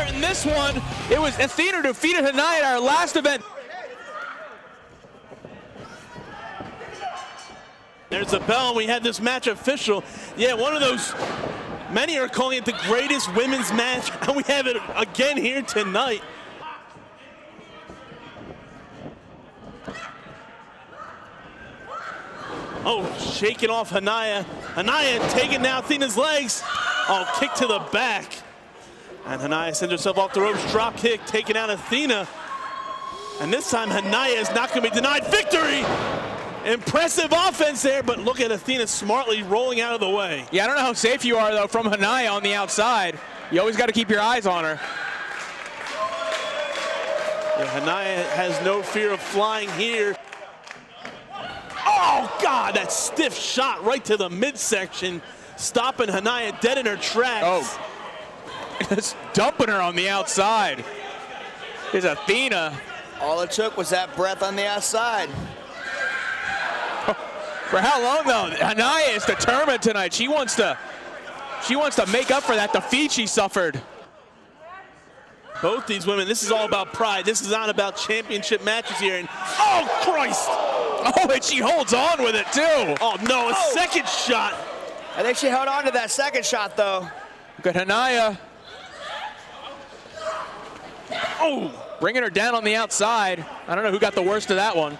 start in this one. It was Athena who defeated Haniah at our last event. There's the bell. We had this match official. Yeah, one of those, many are calling it the greatest women's match, and we have it again here tonight. Oh, shaking off Haniah. Haniah taking down Athena's legs. Oh, kick to the back. And Haniah sends herself off the ropes, drop kick, taking out Athena. And this time Haniah is not going to be denied victory. Impressive offense there, but look at Athena smartly rolling out of the way. Yeah, I don't know how safe you are, though, from Haniah on the outside. You always got to keep your eyes on her. Yeah, Haniah has no fear of flying here. Oh, God, that stiff shot right to the midsection, stopping Haniah dead in her tracks. Oh, it's dumping her on the outside. Is Athena. All it took was that breath on the outside. For how long, though? Haniah is determined tonight. She wants to make up for that defeat she suffered. Both these women, this is all about pride. This is not about championship matches here. And oh, Christ! Oh, and she holds on with it, too. Oh, no, a second shot. I think she held on to that second shot, though. Look at Haniah. Oh! Bringing her down on the outside. I don't know who got the worst of that one.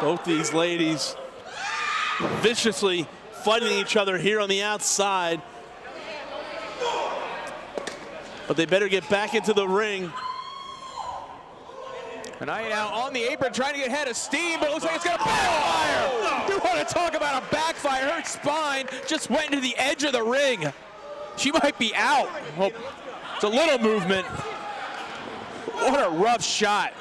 Both these ladies viciously fighting each other here on the outside. But they better get back into the ring. Haniah now on the apron trying to get head of steam, but it looks like it's going to backfire. You want to talk about a backfire. Her spine just went into the edge of the ring. She might be out. Oh, it's a little movement. What a rough shot.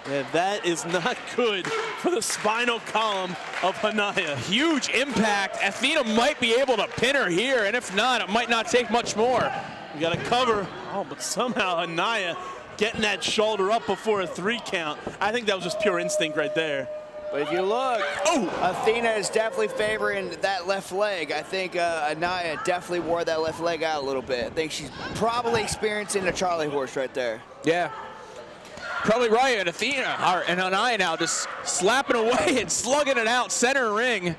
Yeah, that is not good for the spinal column of Haniah. Huge impact. Athena might be able to pin her here, and if not, it might not take much more. We got to cover. Oh, but somehow Haniah getting that shoulder up before a 3 count. I think that was just pure instinct right there. But if you look, Athena is definitely favoring that left leg. I think Haniah definitely wore that left leg out a little bit. I think she's probably experiencing a Charlie horse right there. Yeah. Probably right, and Athena and Haniah now just slapping away and slugging it out center ring.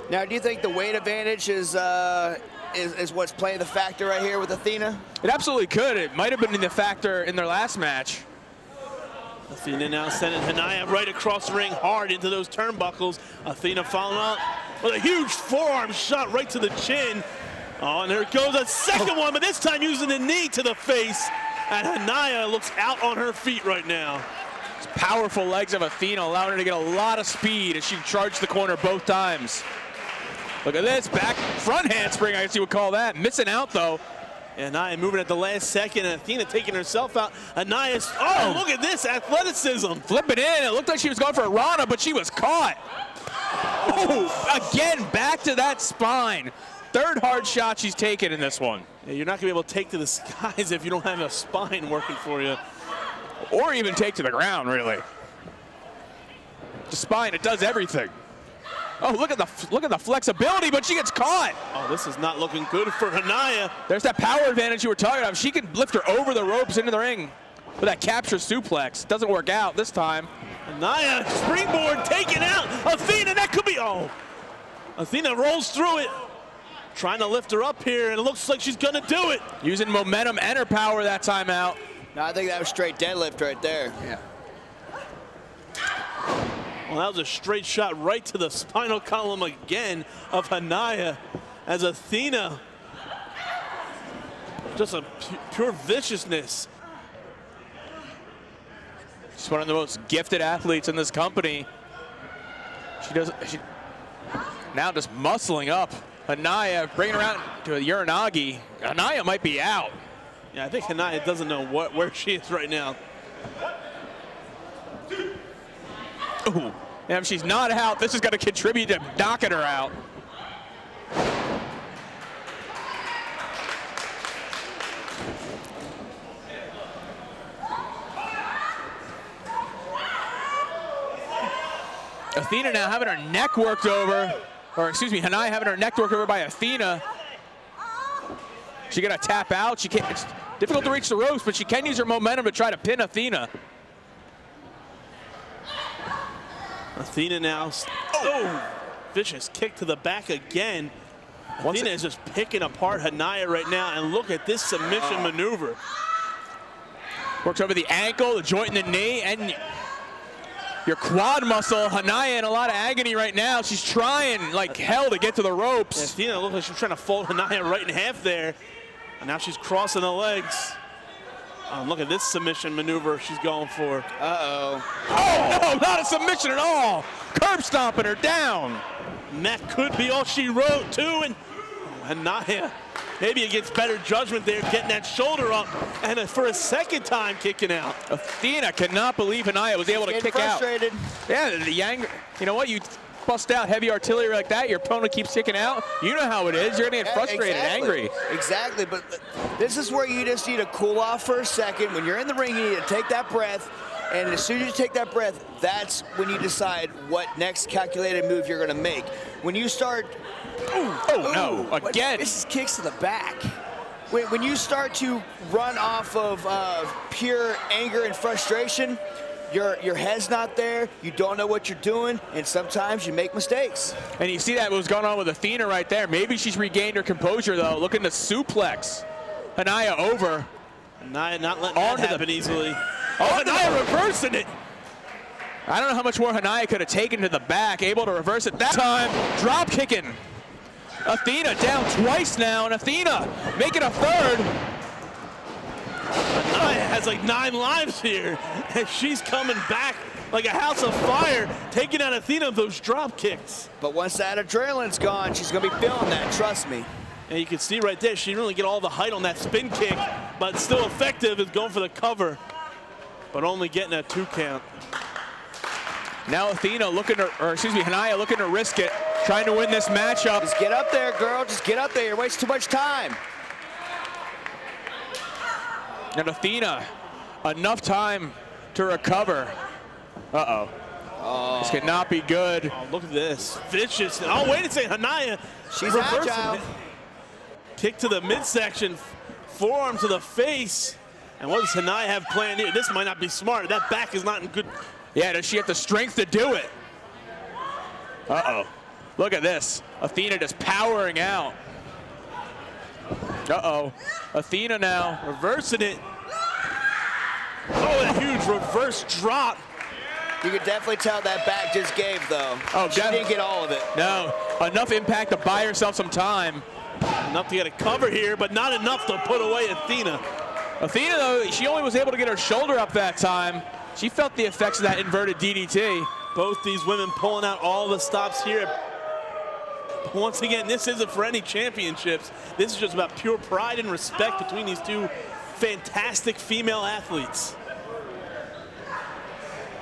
Now, do you think the weight advantage is what's playing the factor right here with Athena? It absolutely could. It might have been the factor in their last match. Athena now sending Haniah right across the ring hard into those turnbuckles. Athena following up with a huge forearm shot right to the chin. Oh, and there goes a second one, but this time using the knee to the face. And Haniah looks out on her feet right now. Powerful legs of Athena allowing her to get a lot of speed as she charged the corner both times. Look at this, back front handspring, I guess you would call that. Missing out, though. And Haniah moving at the last second, and Athena taking herself out. Haniah's, oh, look at this athleticism. Flipping in, it looked like she was going for a Rana, but she was caught. Oh, again, back to that spine. Third hard shot she's taken in this one. Yeah, you're not going to be able to take to the skies if you don't have a spine working for you. Or even take to the ground, really. The spine, it does everything. Oh, look at the flexibility, but she gets caught. Oh, this is not looking good for Haniah. There's that power advantage you were talking about. She can lift her over the ropes into the ring with that capture suplex. Doesn't work out this time. Haniah, springboard taken out. Athena, that could be, oh. Athena rolls through it. Trying to lift her up here, and it looks like she's gonna do it. Using momentum and her power that time out. No, I think that was straight deadlift right there. Yeah. Well, that was a straight shot right to the spinal column again of Haniah as Athena. Just a pure viciousness. She's one of the most gifted athletes in this company. She now just muscling up. Haniah bringing her out to a Uranagi. Haniah might be out. Yeah, I think Haniah doesn't know where she is right now. Ooh. And if she's not out, this is going to contribute to knocking her out. Athena now having her neck worked over, or excuse me, Haniah having her neck worked over by Athena. She gonna tap out? She can't. It's difficult to reach the ropes, but she can use her momentum to try to pin Athena. Athena now. Oh! Vicious kick to the back again. Athena is just picking apart Haniah right now, and look at this submission maneuver. Works over the ankle, the joint in the knee, and your quad muscle. Haniah in a lot of agony right now. She's trying like hell to get to the ropes. Athena looked like she was trying to fold Haniah right in half there. And now she's crossing the legs. Look at this submission maneuver she's going for. Uh-oh. Oh, no, not a submission at all. Curb stomping her down. And that could be all she wrote, too. And Haniah, maybe against better judgment there, getting that shoulder up. And for a second time, kicking out. Athena cannot believe Haniah was able to kick frustrated. out. Yeah, the anger. You know what? You bust out heavy artillery like that, your opponent keeps kicking out. You know how it is. You're going to get frustrated and angry. Exactly, but this is where you just need to cool off for a second. When you're in the ring, you need to take that breath. And as soon as you take that breath, that's when you decide what next calculated move you're going to make. When you start... no, again. This is kicks to the back. When you start to run off of pure anger and frustration, your head's not there, you don't know what you're doing, and sometimes you make mistakes. And you see that what was going on with Athena right there. Maybe she's regained her composure, though, looking to suplex Haniah over. Haniah not letting that happen easily. Oh, Haniah reversing it. I don't know how much more Haniah could have taken to the back, able to reverse it that time. Drop kicking. Athena down twice now, and Athena making a third. Haniah has like 9 lives here, and she's coming back like a house of fire, taking out Athena with those drop kicks. But once that adrenaline's gone, she's going to be feeling that, trust me. And you can see right there, she didn't really get all the height on that spin kick, but still effective is going for the cover, but only getting a 2 count. Now Athena looking to, or excuse me, Haniah looking to risk it, trying to win this matchup. Just get up there, girl. Just get up there. You're wasting too much time. And Athena, enough time to recover. Uh-oh. Oh. This could not be good. Oh, look at this. Vicious. Oh, wait a second. Haniah. She's reversing agile. it. Kick to the midsection. Forearm to the face. And what does Haniah have planned here? This might not be smart. That back is not in good. Yeah, does she have the strength to do it? Uh-oh. Look at this. Athena just powering out. Uh-oh. Athena now. Reversing it. Oh, a huge reverse drop. You could definitely tell that back just gave, though. Oh, she didn't get all of it. No. Enough impact to buy herself some time. Enough to get a cover here, but not enough to put away Athena. Athena, though, she only was able to get her shoulder up that time. She felt the effects of that inverted DDT. Both these women pulling out all the stops here. Once again, this isn't for any championships. This is just about pure pride and respect between these two fantastic female athletes.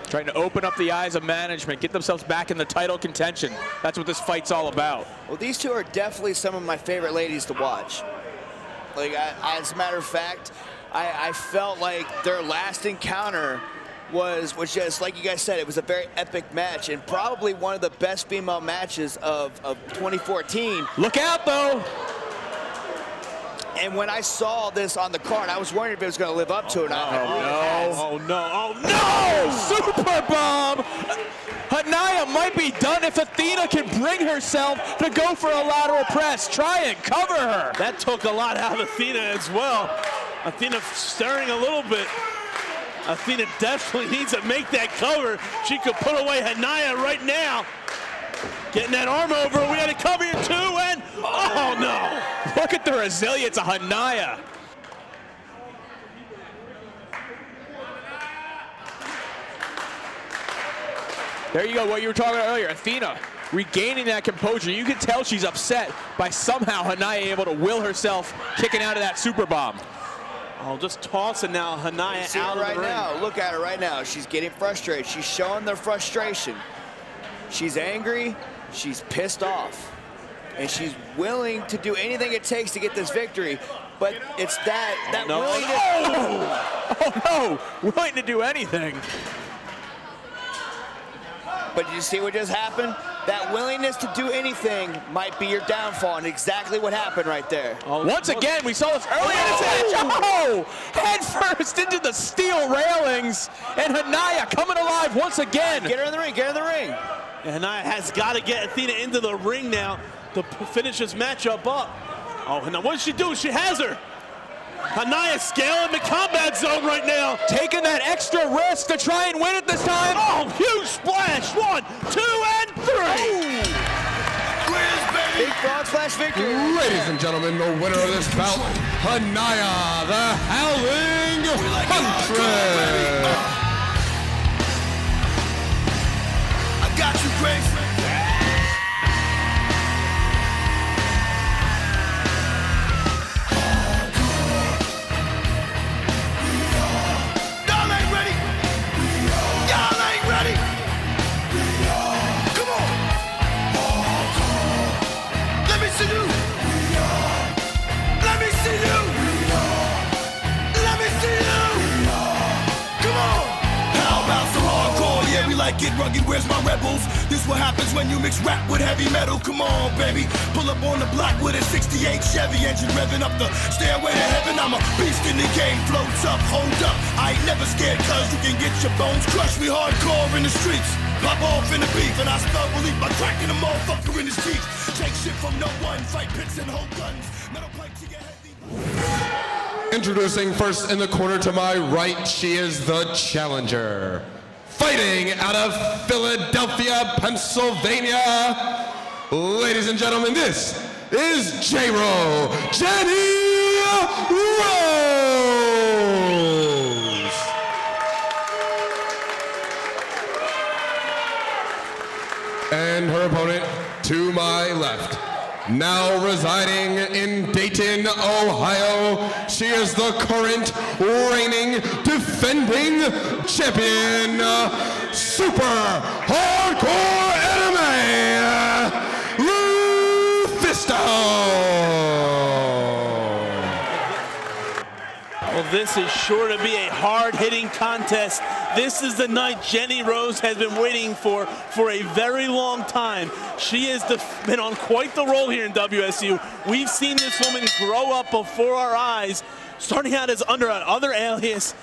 Trying to open up the eyes of management, get themselves back in the title contention. That's what this fight's all about. Well, these two are definitely some of my favorite ladies to watch. Like, as a matter of fact, I felt like their last encounter was just, like you guys said, it was a very epic match and probably one of the best female matches of 2014. Look out, though. And when I saw this on the card, I was wondering if it was going to live up to it. Oh, no. Oh, no. Super bomb. Haniah might be done if Athena can bring herself to go for a lateral press. Try and cover her. That took a lot out of Athena as well. Athena stirring a little bit. Athena definitely needs to make that cover. She could put away Haniah right now. Getting that arm over. We had a cover here too, and oh no. Look at the resilience of Haniah. There you go, what you were talking about earlier. Athena regaining that composure. You can tell she's upset by somehow Haniah able to will herself kicking out of that super bomb. Oh, just tossing now Haniah out of the ring. Now. Look at her right now. She's getting frustrated. She's showing their frustration. She's angry. She's pissed off. And she's willing to do anything it takes to get this victory. But it's that willingness. Oh no, willing to do anything. But did you see what just happened? that willingness to do anything might be your downfall, and exactly what happened right there. Once again, we saw this earlier in this match. Oh! Head first into the steel railings, and Haniah coming alive once again. Get her in the ring, get her in the ring. And Haniah has got to get Athena into the ring now to finish this matchup up. Oh, and now what does she do? She has her. Haniah scaling the combat zone right now. Taking that extra risk to try and win it this time. Oh, huge splash. 1, 2, and 3. Big frog splash victory. Ladies and gentlemen, the winner of this bout, Haniah, the Howling Huntress. I got you, Grace. Get rugged, where's my rebels? This what happens when you mix rap with heavy metal. Come on, baby. Pull up on the block with a 68 Chevy engine revving up the stairway to heaven. I'm a beast in the game, floats up, hold up. I ain't never scared, cause you can get your bones crushed. We hardcore in the streets. Pop off in the beef, and I spell belief by cracking a motherfucker in his teeth. Take shit from no one, fight pits and hold guns. Metal pipe to your head. Introducing first in the corner to my right, she is the challenger. Fighting out of Philadelphia, Pennsylvania, ladies and gentlemen, this is J-Ro, Jenny Rose. And her opponent to my left, now residing in Dayton, Ohio, she is the current reigning, defending champion, super hardcore anime, Lufisto. Well, this is sure to be a hard-hitting contest. This is the night Jenny Rose has been waiting for a very long time. She has been on quite the roll here in WSU. We've seen this woman grow up before our eyes, starting out as under another alias,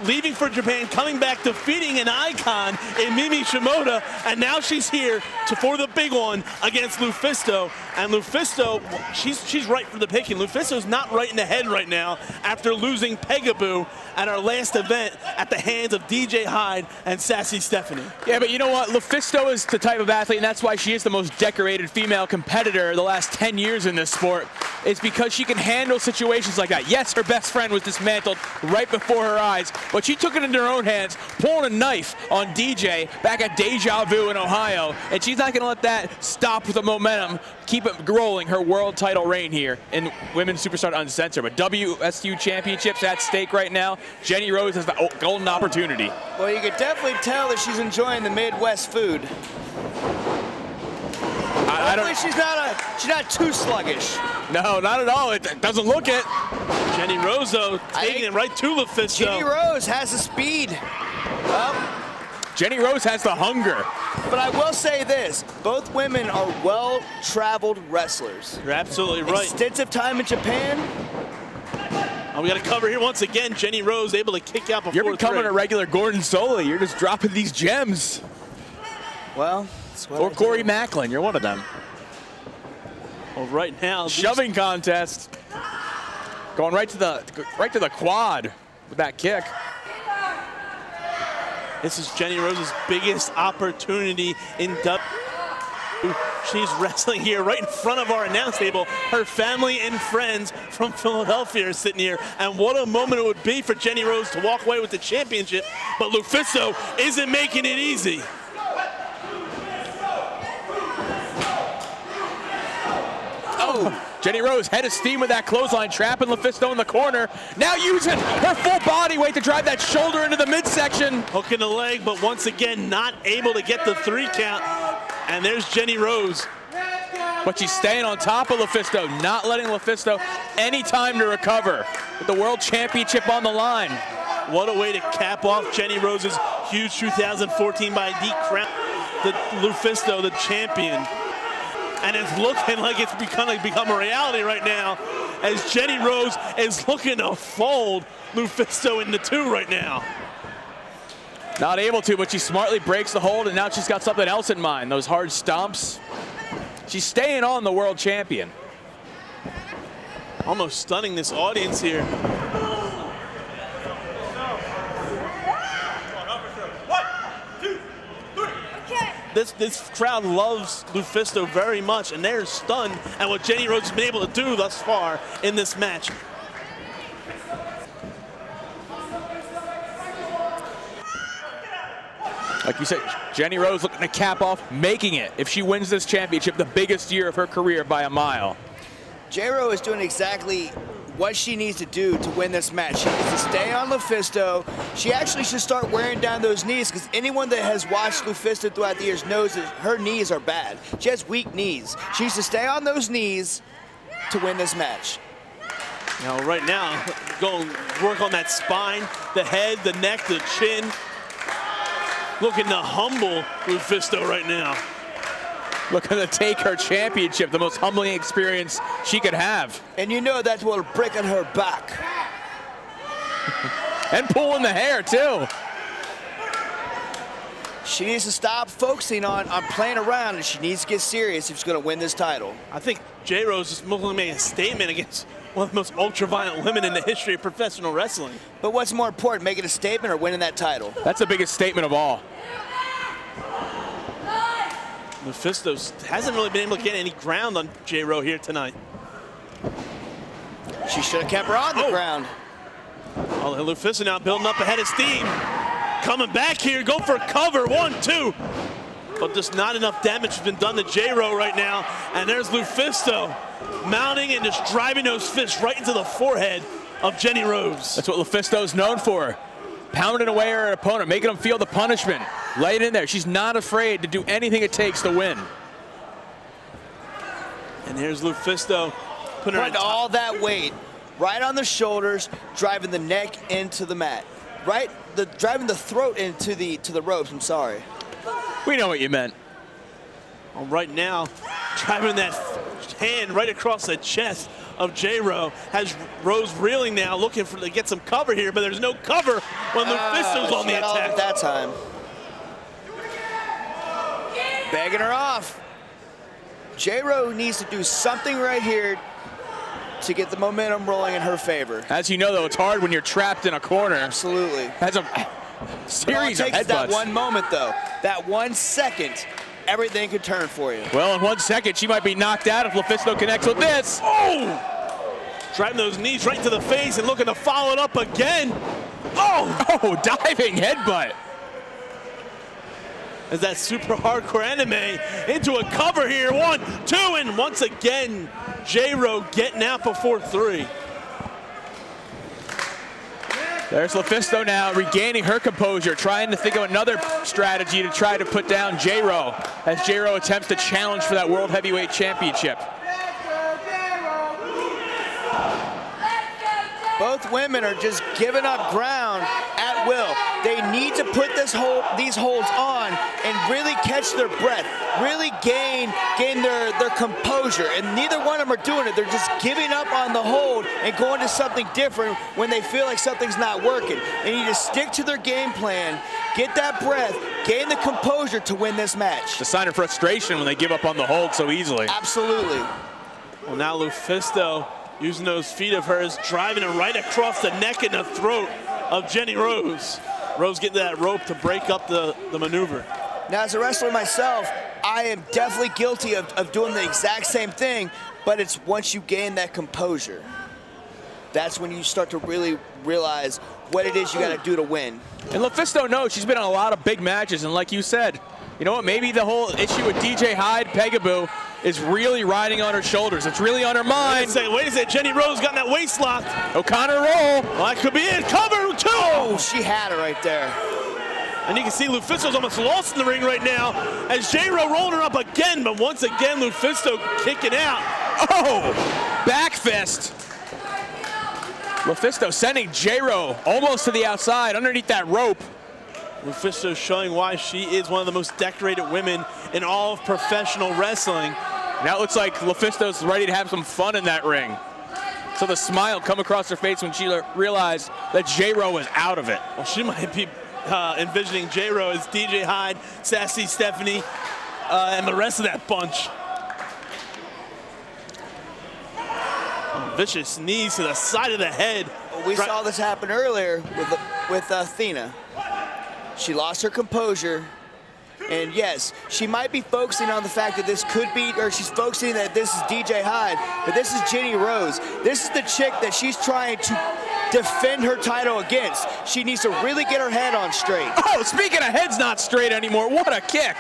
leaving for Japan, coming back, defeating an icon in Mimi Shimoda, and now she's here for the big one against Lufisto. And Lufisto, she's right for the picking. Lufisto's not right in the head right now after losing Pegaboo at our last event at the hands of DJ Hyde and Sassy Stephanie. Yeah, but you know what? Lufisto is the type of athlete, and that's why she is the most decorated female competitor the last 10 years in this sport. It's because she can handle situations like that. Yes, her best friend was dismantled right before her eyes, but she took it into her own hands, pulling a knife on DJ back at Deja Vu in Ohio, and she's not going to let that stop the momentum, keep it rolling, her world title reign here in Women's Superstar Uncensored. But WSU Championships at stake right now. Jenny Rose has the golden opportunity. Well, you can definitely tell that she's enjoying the Midwest food. Hopefully she's not too sluggish. No, not at all. It doesn't look it. Jenny Rose, though, taking it right to Lufisto. Jenny Rose has the speed. Well, Jenny Rose has the hunger. But I will say this, both women are well-traveled wrestlers. You're absolutely right. Extensive time in Japan. We got to cover here once again. Jenny Rose able to kick out before You're becoming a regular Gordon Soley. You're just dropping these gems. Well, or Corey Macklin, you're one of them. Well, right now, shoving contest. Going right to the quad with that kick. This is Jenny Rose's biggest opportunity in W. She's wrestling here right in front of our announce table. Her family and friends from Philadelphia are sitting here, and what a moment it would be for Jenny Rose to walk away with the championship, but Lufisto isn't making it easy. Oh, Jenny Rose head of steam with that clothesline, trapping Lufisto in the corner. Now using her full body weight to drive that shoulder into the midsection. Hooking the leg, but once again, not able to get the 3 count. And there's Jenny Rose. But she's staying on top of Lufisto, not letting Lufisto any time to recover with the World Championship on the line. What a way to cap off Jenny Rose's huge 2014 by D crown. Lufisto, the champion. And it's looking like it's become a reality right now as Jenny Rose is looking to fold Lufisto into two right now. Not able to, but she smartly breaks the hold, and now she's got something else in mind. Those hard stomps. She's staying on the world champion. Almost stunning this audience here. This crowd loves Lufisto very much, and they're stunned at what Jenny Rose has been able to do thus far in this match. Like you said, Jenny Rose looking to cap off, making it, if she wins this championship, the biggest year of her career by a mile. J-Ro is doing exactly what she needs to do to win this match. She needs to stay on Lufisto. She actually should start wearing down those knees, because anyone that has watched Lufisto throughout the years knows that her knees are bad. She has weak knees. She needs to stay on those knees to win this match. Now, right now, go work on that spine, the head, the neck, the chin. Looking to humble Lufisto right now. Looking to take her championship, the most humbling experience she could have. And you know that will break on her back. And pulling the hair, too. She needs to stop focusing on playing around, and she needs to get serious if she's going to win this title. I think J. Rose is looking making a statement against one of the most ultra-violent women in the history of professional wrestling. But what's more important, making a statement or winning that title? That's the biggest statement of all. Lufisto hasn't really been able to get any ground on J-Ro here tonight. She should have kept her on the ground. Oh, Lufisto now building up ahead of steam. Coming back here, go for cover, 1, 2. But just not enough damage has been done to J-Ro right now. And there's Lufisto mounting and just driving those fists right into the forehead of Jenny Rose. That's what Lufisto's known for. Pounding away her opponent, making them feel the punishment. Lay it in there. She's not afraid to do anything it takes to win. And here's Lufisto putting her all that weight right on the shoulders, driving the neck into the mat. Right? Driving the throat into the ropes, I'm sorry. We know what you meant. Well, right now, driving that hand right across the chest of J-Ro. Has Rose reeling now, looking to get some cover here, but there's no cover when Lufisto's on the attack. At that time. Begging her off. J-Ro needs to do something right here to get the momentum rolling in her favor. As you know, though, it's hard when you're trapped in a corner. Absolutely. That's a series of headbutts. That one moment, though, that 1 second, everything could turn for you. Well, in 1 second, she might be knocked out if Lufisto connects with this. Oh! Driving those knees right to the face and looking to follow it up again. Oh, diving headbutt. As that super hardcore anime into a cover here. 1, 2, and once again, J-Ro getting out before 3. There's Lufisto now regaining her composure, trying to think of another strategy to try to put down J-Ro as J-Ro attempts to challenge for that World Heavyweight Championship. Both women are just giving up ground at will. They need to put these holds on and really catch their breath, really gain their composure. And neither one of them are doing it. They're just giving up on the hold and going to something different when they feel like something's not working. They need to stick to their game plan, get that breath, gain the composure to win this match. It's a sign of frustration when they give up on the hold so easily. Absolutely. Well, now Lufisto using those feet of hers, driving it right across the neck and the throat of Jenny Rose. Rose getting that rope to break up the maneuver. Now, as a wrestler myself, I am definitely guilty of doing the exact same thing, but it's once you gain that composure. That's when you start to really realize what it is you got to do to win. And Lufisto knows she's been in a lot of big matches, and like you said, you know what, maybe the whole issue with DJ Hyde, Pegaboo, is really riding on her shoulders. It's really on her mind. Wait a second, Jenny Rose got that waist locked. O'Connor roll. Well, that could be it. Cover, 2. Oh, she had it right there. And you can see Lufisto's almost lost in the ring right now as J-Ro rolling her up again, but once again, Lufisto kicking out. Oh, back fist. Lufisto sending J-Ro almost to the outside underneath that rope. Lufisto showing why she is one of the most decorated women in all of professional wrestling. Now it looks like Lufisto's ready to have some fun in that ring. So the smile come across her face when she realized that J-Ro was out of it. Well, she might be envisioning J-Ro as DJ Hyde, Sassy, Stephanie, and the rest of that bunch. Vicious knees to the side of the head. We saw this happen earlier with Athena. She lost her composure, and yes, she might be focusing on the fact that this could be, or she's focusing that this is DJ Hyde, but this is Jenny Rose. This is the chick that she's trying to defend her title against. She needs to really get her head on straight. Oh, speaking of heads not straight anymore, what a kick.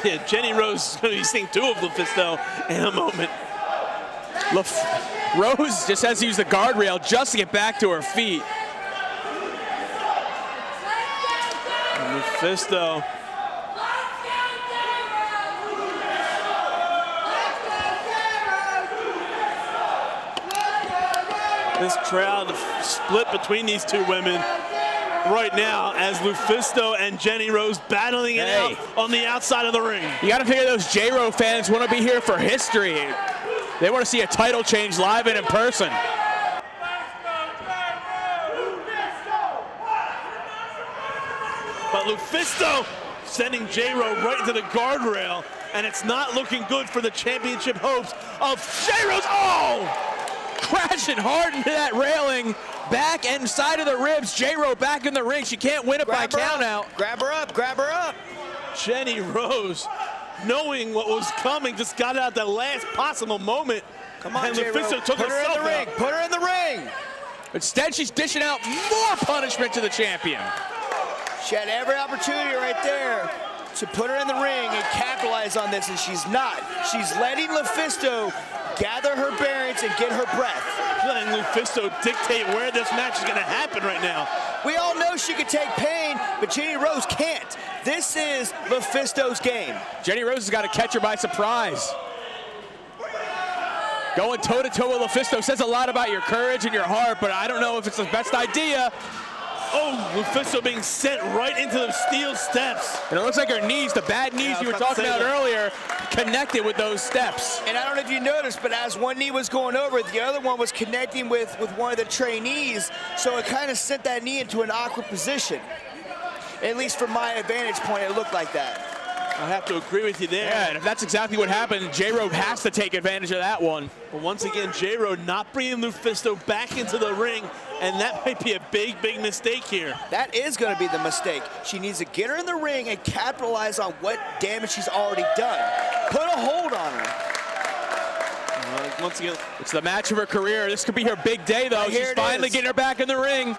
Yeah, Jenny Rose is going to be seeing two of Lufisto in a moment. Rose just has to use the guardrail just to get back to her feet. Lufisto. This crowd split between these two women right now as Lufisto and Jenny Rose battling it out on the outside of the ring. You got to figure those J-Ro fans want to be here for history. They want to see a title change live and in person. But Lufisto sending J-Ro right into the guardrail, and it's not looking good for the championship hopes of J-Ro's. Oh! Crashing hard into that railing, back and side of the ribs. J-Ro back in the ring. She can't win it by count out. Grab her up, grab her up. Jenny Rose, knowing what was coming, just got out the last possible moment. Come on, and J-Ro. Lufisto took Put her in the ring. out. Put her in the ring. Instead, she's dishing out more punishment to the champion. She had every opportunity right there to put her in the ring and capitalize on this, and she's not. She's letting Lufisto gather her bearings and get her breath. Letting Lufisto dictate where this match is going to happen right now. We all know she can take pain, but Jenny Rose can't. This is Lufisto's game. Jenny Rose has got to catch her by surprise. Going toe-to-toe with Lufisto says a lot about your courage and your heart, but I don't know if it's the best idea. Oh, Lufisto being sent right into the steel steps. And it looks like her knees, the bad knees you were talking about earlier, connected with those steps. And I don't know if you noticed, but as one knee was going over, the other one was connecting with one of the trainees, so it kind of sent that knee into an awkward position. At least from my vantage point, it looked like that. I have to agree with you there. Yeah, and if that's exactly what happened, J-Ro has to take advantage of that one. But once again, J-Ro not bringing Lufisto back into the ring, and that might be a big, big mistake here. That is going to be the mistake. She needs to get her in the ring and capitalize on what damage she's already done. Put a hold on her. Once again, it's the match of her career. This could be her big day, though. She's finally getting her back in the ring.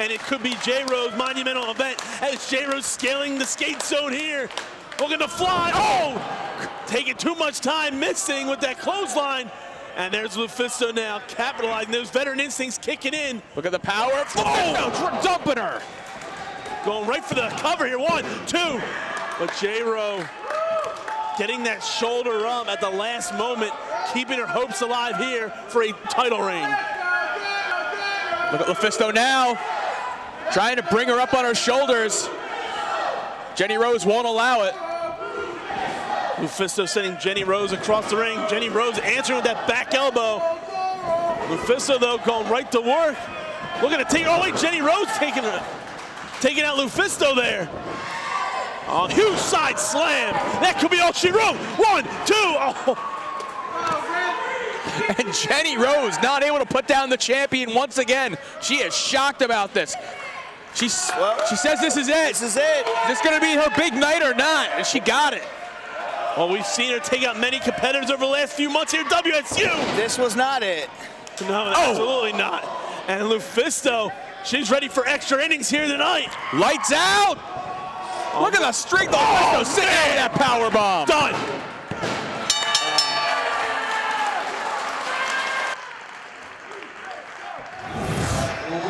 and it could be J-Ro's monumental event as J-Ro's scaling the skate zone here. Looking to fly. Oh! Taking too much time, missing with that clothesline. And there's Lufisto now capitalizing. Those veteran instincts kicking in. Look at the power. Oh! Dumping her. Going right for the cover here. 1, 2. But J-Ro getting that shoulder up at the last moment, keeping her hopes alive here for a title reign. Look at Lufisto now, trying to bring her up on her shoulders. Jenny Rose won't allow it. Lufisto sending Jenny Rose across the ring. Jenny Rose answering with that back elbow. Lufisto, though, going right to work. Looking to take, oh wait, Jenny Rose taking out Lufisto there. Oh, huge side slam. That could be all she wrote. 1, 2, oh. And Jenny Rose not able to put down the champion once again. She is shocked about this. She says this is it. This is it. Is this going to be her big night or not? And she got it. Well, we've seen her take out many competitors over the last few months here at WSU. This was not it. No, absolutely not. And Lufisto, she's ready for extra innings here tonight. Lights out. Look at the strength of Lufisto sitting out with that power bomb. Done.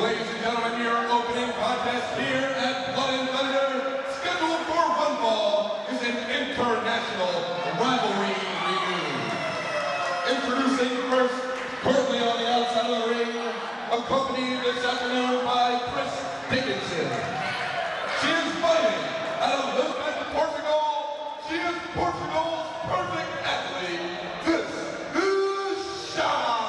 Ladies and gentlemen, your opening contest here at Blood and Thunder, scheduled for one fall, is an international rivalry reunion. Introducing first, currently on the outside of the accompanied this afternoon by Chris Dickinson. She is fighting out of Lisbon, Portugal. She is Portugal's perfect athlete. This is Shauna.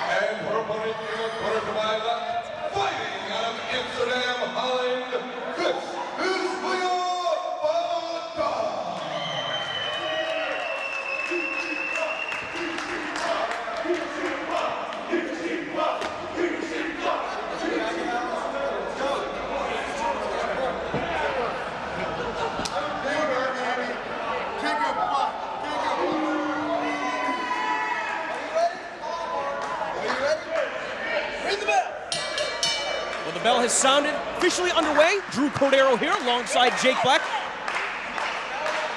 And her opponent in the corner to my left, fighting out of Amsterdam, Holland. This is Leavon. Well, the bell has sounded, officially underway. Drew Cordero here alongside Jake Black.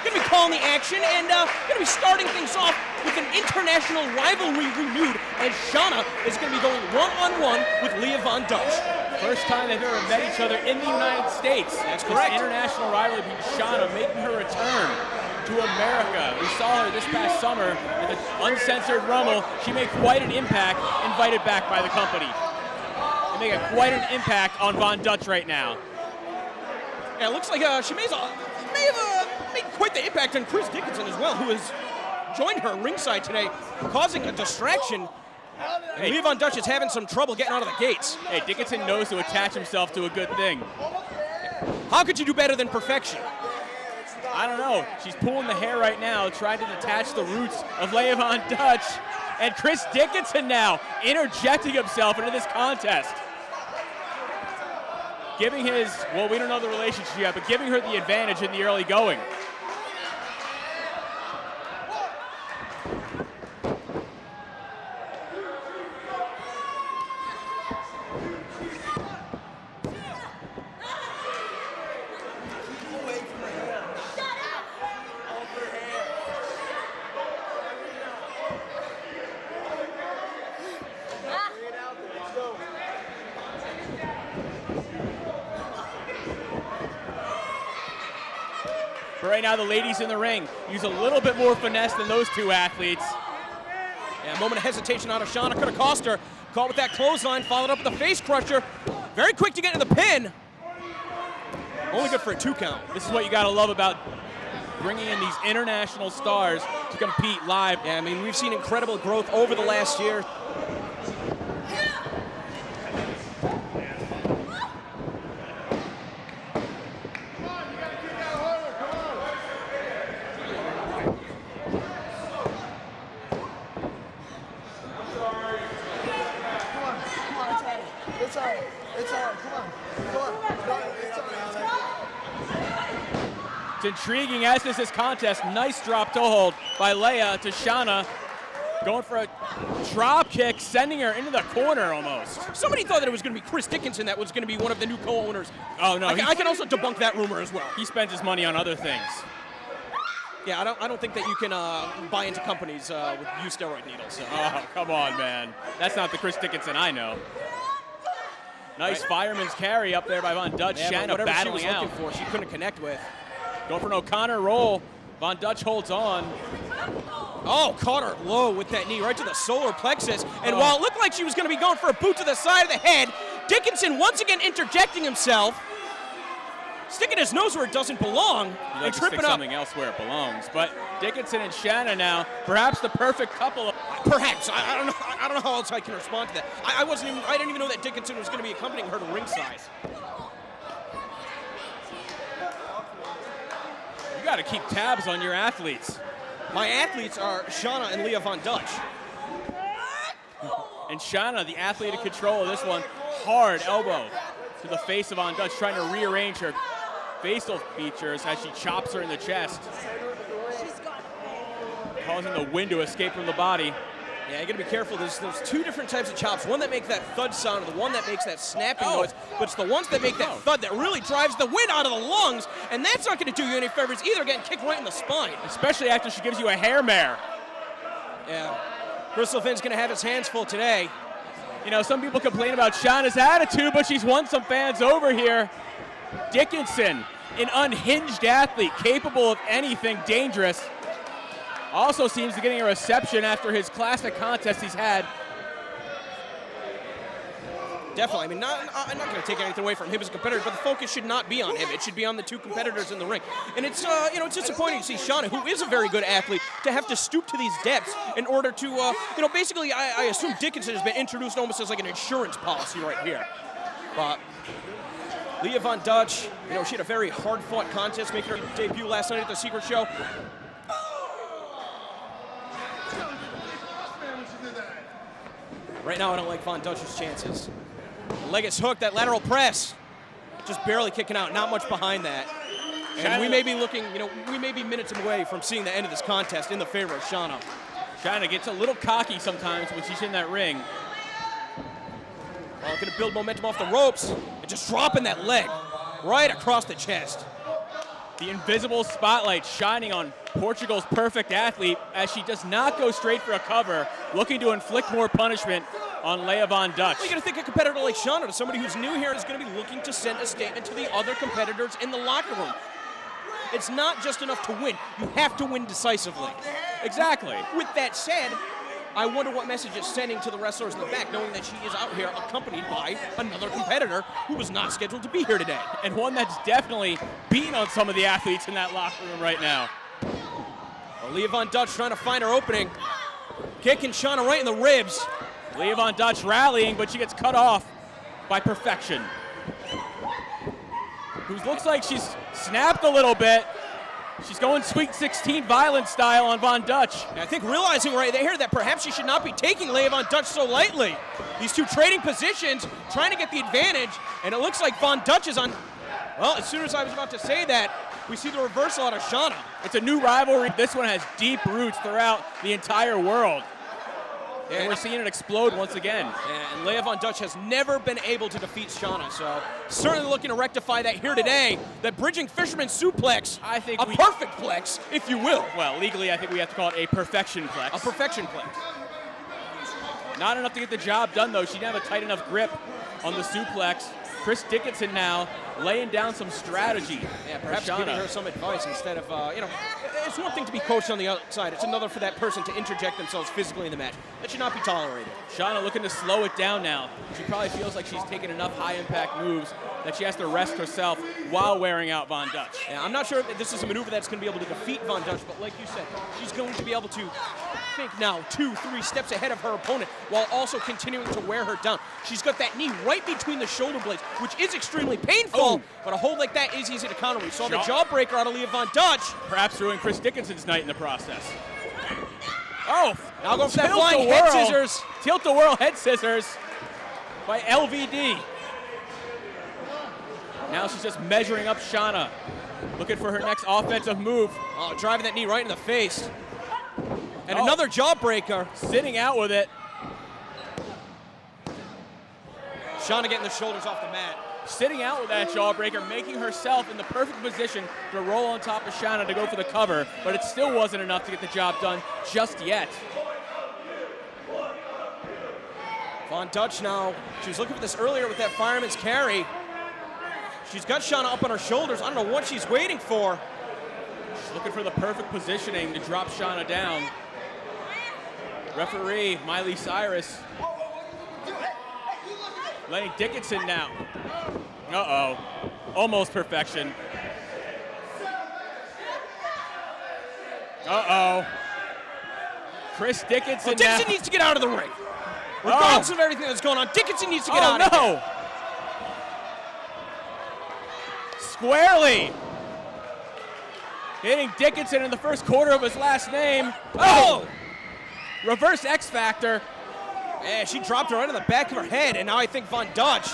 Going to be calling the action and going to be starting things off with an international rivalry renewed as Shauna is going to be going one-on-one with Leavon Dutch. First time they've ever met each other in the United States. That's correct. This international rivalry between Shauna making her return to America. We saw her this past summer at the Uncensored Rumble. She made quite an impact, invited back by the company. They make quite an impact on Von Dutch right now. Yeah, it looks like she may have made quite the impact on Chris Dickinson as well, who has joined her ringside today, causing a distraction. And Leavon Dutch is having some trouble getting out of the gates. Hey, Dickinson knows to attach himself to a good thing. How could you do better than perfection? I don't know. She's pulling the hair right now, trying to detach the roots of Leavon Dutch. And Chris Dickinson now interjecting himself into this contest. Giving his, well, we don't know the relationship yet, but giving her the advantage in the early going. But right now, the ladies in the ring use a little bit more finesse than those two athletes. Yeah, a moment of hesitation out of Shauna could have cost her. Caught with that clothesline, followed up with the face crusher. Very quick to get in the pin. Only good for a 2 count. This is what you got to love about bringing in these international stars to compete live. Yeah, I mean, we've seen incredible growth over the last year. It's intriguing, as is this contest. Nice drop toe hold by Leia to Shauna. Going for a drop kick, sending her into the corner almost. Somebody thought that it was going to be Chris Dickinson that was going to be one of the new co-owners. Oh, no. I can also debunk that rumor as well. He spent his money on other things. Yeah, I don't think that you can buy into companies with use steroid needles. So. Oh, come on, man. That's not the Chris Dickinson I know. Nice fireman's carry up there by Von Dutch. Yeah, Shauna battling she was out. looking for, she couldn't connect with. Going for an O'Connor roll. Von Dutch holds on. Oh, caught her low with that knee right to the solar plexus. And while it looked like she was going to be going for a boot to the side of the head, Dickinson once again interjecting himself, sticking his nose where it doesn't belong, and tripping up. Something else where it belongs. But Dickinson and Shauna now, perhaps the perfect couple. Perhaps. I don't know. I don't know how else I can respond to that. I didn't even know that Dickinson was going to be accompanying her to ringside. You got to keep tabs on your athletes. My athletes are Shauna and Leavon Dutch. And Shauna, the athlete in control of this one, hard elbow to the face of Von Dutch, trying to rearrange her facial features as she chops her in the chest, causing the wind to escape from the body. Yeah, you got to be careful. There's 2 different types of chops. One that makes that thud sound, and the one that makes that snapping noise. But it's the ones that make that thud that really drives the wind out of the lungs, and that's not going to do you any favors either, getting kicked right in the spine. Especially after she gives you a hair mare. Yeah, Crystal Finn's going to have his hands full today. You know, some people complain about Shauna's attitude, but she's won some fans over here. Dickinson, an unhinged athlete, capable of anything dangerous. Also seems to be getting a reception after his classic contest he's had. Definitely. I mean, I'm not going to take anything away from him as a competitor, but the focus should not be on him. It should be on the two competitors in the ring. And it's, it's disappointing to see Shauna, who is a very good athlete, to have to stoop to these depths in order to, basically, I assume Dickinson has been introduced almost as like an insurance policy right here. But Leavon Dutch, she had a very hard-fought contest, making her debut last night at the Secret Show. Right now, I don't like Von Dutch's chances. Leg is hooked, that lateral press. Just barely kicking out, not much behind that. And we may be looking, we may be minutes away from seeing the end of this contest in the favor of Shauna. Shauna gets a little cocky sometimes when she's in that ring. Well, gonna build momentum off the ropes and just dropping that leg right across the chest. The invisible spotlight shining on Portugal's perfect athlete as she does not go straight for a cover, looking to inflict more punishment on Leavon Dutch. Well, you got to think a competitor like Shauna, to somebody who's new here, is going to be looking to send a statement to the other competitors in the locker room. It's not just enough to win. You have to win decisively. Exactly. With that said, I wonder what message it's sending to the wrestlers in the back, knowing that she is out here accompanied by another competitor who was not scheduled to be here today. And one that's definitely beating on some of the athletes in that locker room right now. Well, Leavon Dutch trying to find her opening. Kicking Shauna right in the ribs. Leavon Dutch rallying, but she gets cut off by Perfection, who looks like she's snapped a little bit. She's going Sweet 16 violent style on Von Dutch. And I think realizing right there that perhaps she should not be taking Leavon Dutch so lightly. These two trading positions, trying to get the advantage, and it looks like Von Dutch is on. Well, as soon as I was about to say that, we see the reversal out of Shauna. It's a new rivalry. This one has deep roots throughout the entire world. And we're seeing it explode once again. And Leavon Dutch has never been able to defeat Shauna, so certainly looking to rectify that here today. That bridging fisherman suplex, I think a perfect plex, if you will. Well, legally, I think we have to call it a perfection plex. A perfection plex. Not enough to get the job done, though. She didn't have a tight enough grip on the suplex. Chris Dickinson now laying down some strategy. Yeah, perhaps giving her some advice instead of, it's one thing to be coached on the outside. It's another for that person to interject themselves physically in the match. That should not be tolerated. Shauna looking to slow it down now. She probably feels like she's taken enough high-impact moves that she has to rest herself while wearing out Von Dutch. Yeah, I'm not sure if this is a maneuver that's going to be able to defeat Von Dutch, but like you said, she's going to be able to think now 2-3 steps ahead of her opponent while also continuing to wear her down. She's got that knee right between the shoulder blades, which is extremely painful, but a hold like that is easy to counter. We saw the jawbreaker out of Leavon Dutch. Perhaps ruining Chris Dickinson's night in the process. Oh, now go for that flying head scissors. Tilt-a-whirl head scissors by LVD. Now she's just measuring up Shauna, looking for her next offensive move. Oh, driving that knee right in the face. And another jawbreaker. Sitting out with it. Shauna getting the shoulders off the mat. Sitting out with that jawbreaker, making herself in the perfect position to roll on top of Shauna to go for the cover, but it still wasn't enough to get the job done just yet. Von Dutch now, she was looking for this earlier with that fireman's carry. She's got Shauna up on her shoulders. I don't know what she's waiting for. She's looking for the perfect positioning to drop Shauna down. Referee Miley Cyrus letting Dickinson now. Uh-oh. Almost perfection. Uh-oh. Chris Dickinson Dickinson needs to get out of the ring. Regardless of everything that's going on, Dickinson needs to get out of here. Squarely. Hitting Dickinson in the first quarter of his last name. Oh! Reverse X Factor. Man, she dropped her right on the back of her head, and now I think Von Dutch.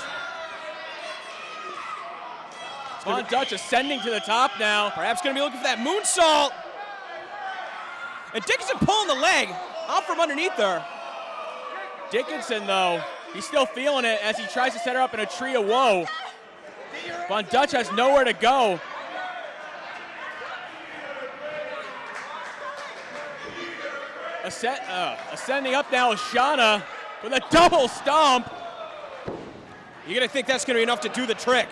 Von Dutch ascending to the top now. Perhaps going to be looking for that moonsault. And Dickinson pulling the leg out from underneath her. Dickinson, though, he's still feeling it as he tries to set her up in a tree of woe. Von Dutch has nowhere to go. Ascending up now is Shauna with a double stomp. You're going to think that's going to be enough to do the trick.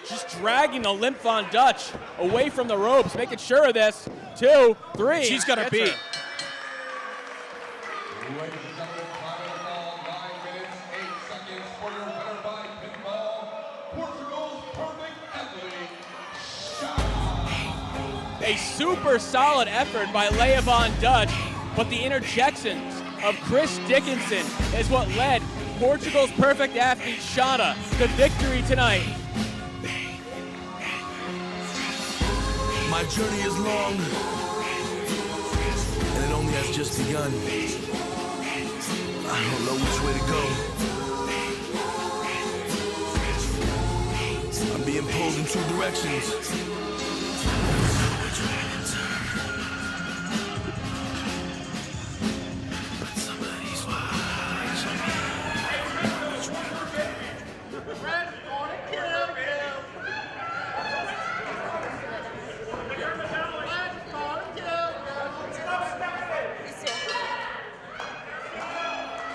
Just dragging the limp Von Dutch away from the ropes, making sure of this. 2, 3. She's got to Gets beat. her. A super solid effort by Leavon Dutch, but the interjections of Chris Dickinson is what led Portugal's perfect athlete Shauna to victory tonight. My journey is long, and it only has just begun. I don't know which way to go. I'm being pulled in 2 directions.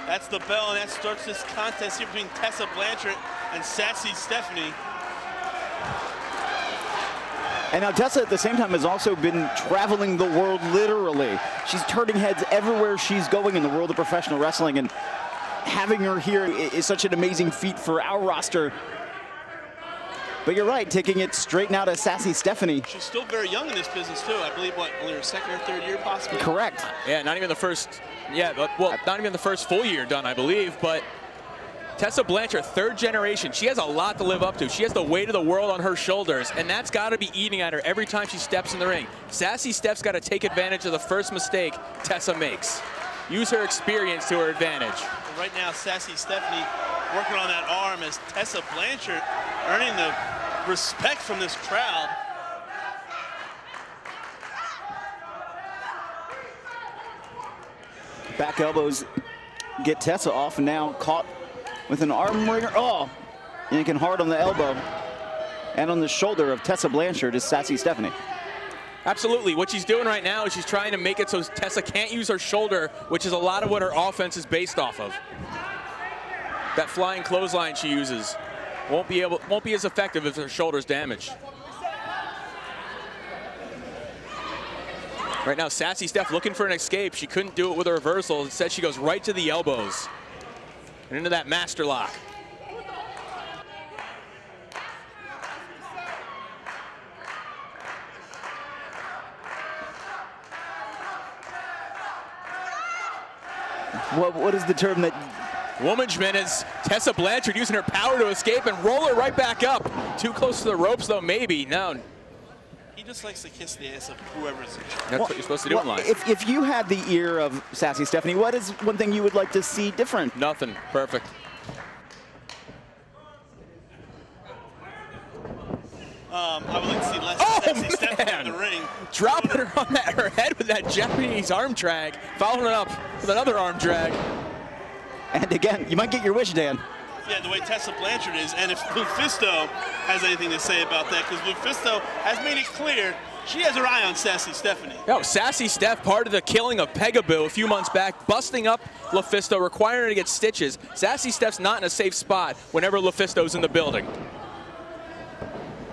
That's the bell, and that starts this contest here between Tessa Blanchard and Sassy Stephanie. And now Tessa at the same time has also been traveling the world literally. She's turning heads everywhere she's going in the world of professional wrestling, and having her here is such an amazing feat for our roster. But you're right, taking it straight now to Sassy Stephanie. She's still very young in this business too. I believe, what, only her 2nd or 3rd year possibly? Correct. Yeah, not even the first, well, not even the first full year done, I believe, but Tessa Blanchard, 3rd generation. She has a lot to live up to. She has the weight of the world on her shoulders, and that's got to be eating at her every time she steps in the ring. Sassy Steph's got to take advantage of the first mistake Tessa makes. Use her experience to her advantage. Right now, Sassy Stephanie working on that arm as Tessa Blanchard earning the respect from this crowd. Back elbows get Tessa off, and now caught with an arm wringer. Oh, yanking hard on the elbow and on the shoulder of Tessa Blanchard is Sassy Stephanie. Absolutely. What she's doing right now is she's trying to make it so Tessa can't use her shoulder, which is a lot of what her offense is based off of. That flying clothesline she uses won't be as effective if her shoulder's damaged. Right now, Sassy Steph looking for an escape. She couldn't do it with a reversal. Instead, she goes right to the elbows and into that master lock. What is the term that... Woman'sman is Tessa Blanchard using her power to escape and roll her right back up. Too close to the ropes, though, maybe. No. He just likes to kiss the ass of whoever's in charge. That's what you're supposed to do in life. If you had the ear of Sassy Stephanie, what is one thing you would like to see different? Nothing. Perfect. I would like to see less Sassy Stephanie in the ring. Dropping her on her head with that Japanese arm drag, following it up with another arm drag. And again, you might get your wish, Dan. Yeah, the way Tessa Blanchard is, and if Lufisto has anything to say about that, because Lufisto has made it clear she has her eye on Sassy Stephanie. Yo, Sassy Steph, part of the killing of Pegaboo a few months back, busting up Lufisto, requiring her to get stitches. Sassy Steph's not in a safe spot whenever Lufisto's in the building.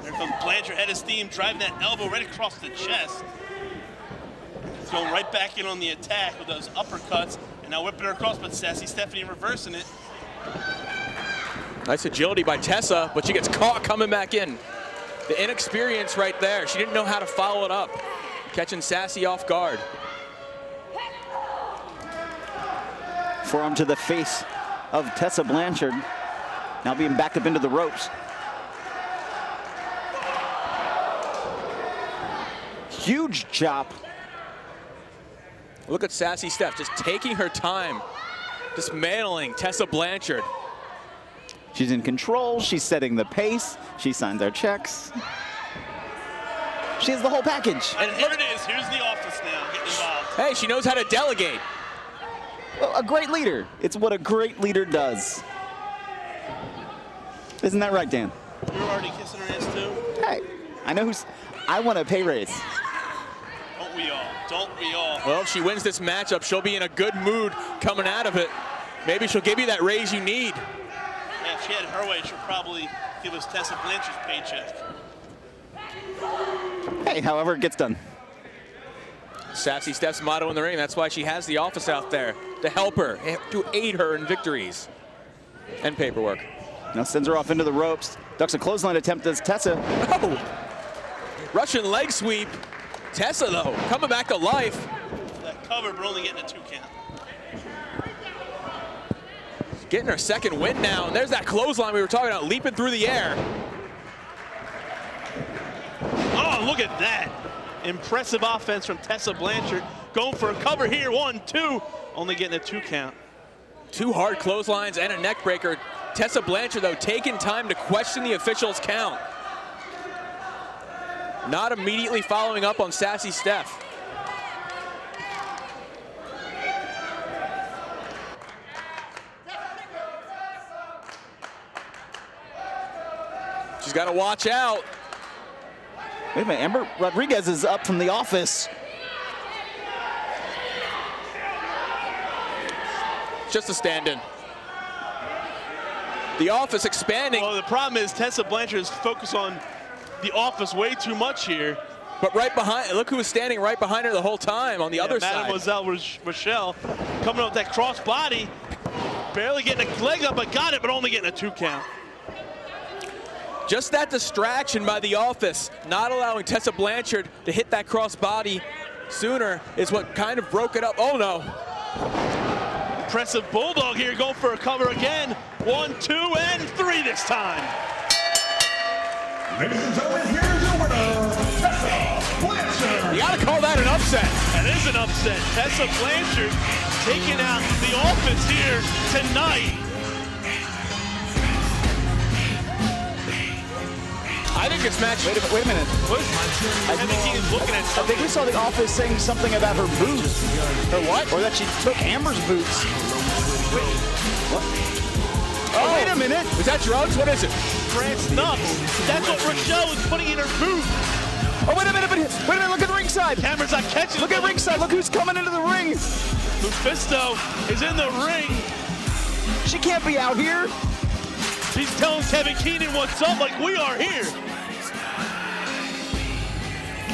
There comes Blanchard, head of steam, driving that elbow right across the chest. He's going right back in on the attack with those uppercuts, and now whipping her across, but Sassy Stephanie reversing it. Nice agility by Tessa, but she gets caught coming back in. The inexperience right there. She didn't know how to follow it up. Catching Sassy off guard. Forearm to the face of Tessa Blanchard. Now being backed up into the ropes. Huge chop. Look at Sassy Steph just taking her time, dismantling Tessa Blanchard. She's in control, she's setting the pace, she signs our checks. She has the whole package. And here it is, here's the office now getting involved. Hey, she knows how to delegate. Well, a great leader. It's what a great leader does. Isn't that right, Dan? You're already kissing her ass too? Hey, I know who's, I want a pay raise. Don't we all? Don't we all? Well, if she wins this matchup, she'll be in a good mood coming out of it. Maybe she'll give you that raise you need. Yeah, if she had her way, she'll probably give us Tessa Blanchard's paycheck. Hey, however it gets done. Sassy Steph's motto in the ring. That's why she has the office out there, to help her, to aid her in victories and paperwork. Now sends her off into the ropes. Ducks a clothesline attempt as Tessa. Oh! Russian leg sweep. Tessa, though, coming back to life. That cover, but only getting a 2 count. Getting her second win now, and there's that clothesline we were talking about, leaping through the air. Oh, look at that. Impressive offense from Tessa Blanchard. Going for a cover here, 1, 2. Only getting a 2 count. 2 hard clotheslines and a neck breaker. Tessa Blanchard, though, taking time to question the official's count. Not immediately following up on Sassy Steph. She's got to watch out. Wait a minute, Amber Rodriguez is up from the office. Just a stand-in. The office expanding. Well, the problem is Tessa Blanchard is focused on the office way too much here. But right behind, look who was standing right behind her the whole time on the other side. Mademoiselle Rochelle coming up with that cross body. Barely getting a leg up, but got it, but only getting a 2 count. Just that distraction by the office, not allowing Tessa Blanchard to hit that cross body sooner is what kind of broke it up. Oh no. Impressive bulldog here, going for a cover again. 1, 2, and 3 this time. Ladies and gentlemen, here's your winner, Tessa Blanchard. You gotta call that an upset. That is an upset. Tessa Blanchard taking out the office here tonight. I think it's match. Wait a minute. I think he's looking at I something. think we saw the office saying something about her boots. Or what? Or that she took Amber's boots. What? Oh, wait a minute. Is that drugs? What is it? France nuts. That's what Rochelle was putting in her boot. Oh, wait a minute, look at the ringside. Camera's not catching. Look at ringside, look who's coming into the ring. Lufisto is in the ring. She can't be out here. She's telling Kevin Keenan what's up like we are here.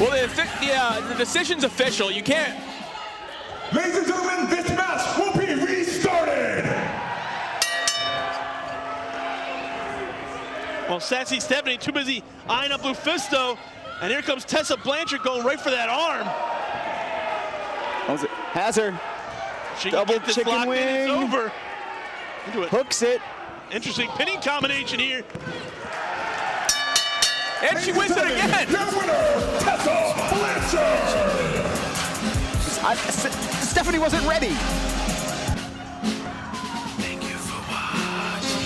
Well, the decision's official. You can't. Ladies and gentlemen, this match will be restarted. Well, Sassy Stephanie too busy eyeing up Lufisto, and here comes Tessa Blanchard going right for that arm. Has her. She Double can get this chicken locked in, it's wing. over. Into it. Hooks it. Interesting pinning combination here. And she wins it again. Your winner, Tessa Blanchard. Stephanie wasn't ready. Thank you for watching.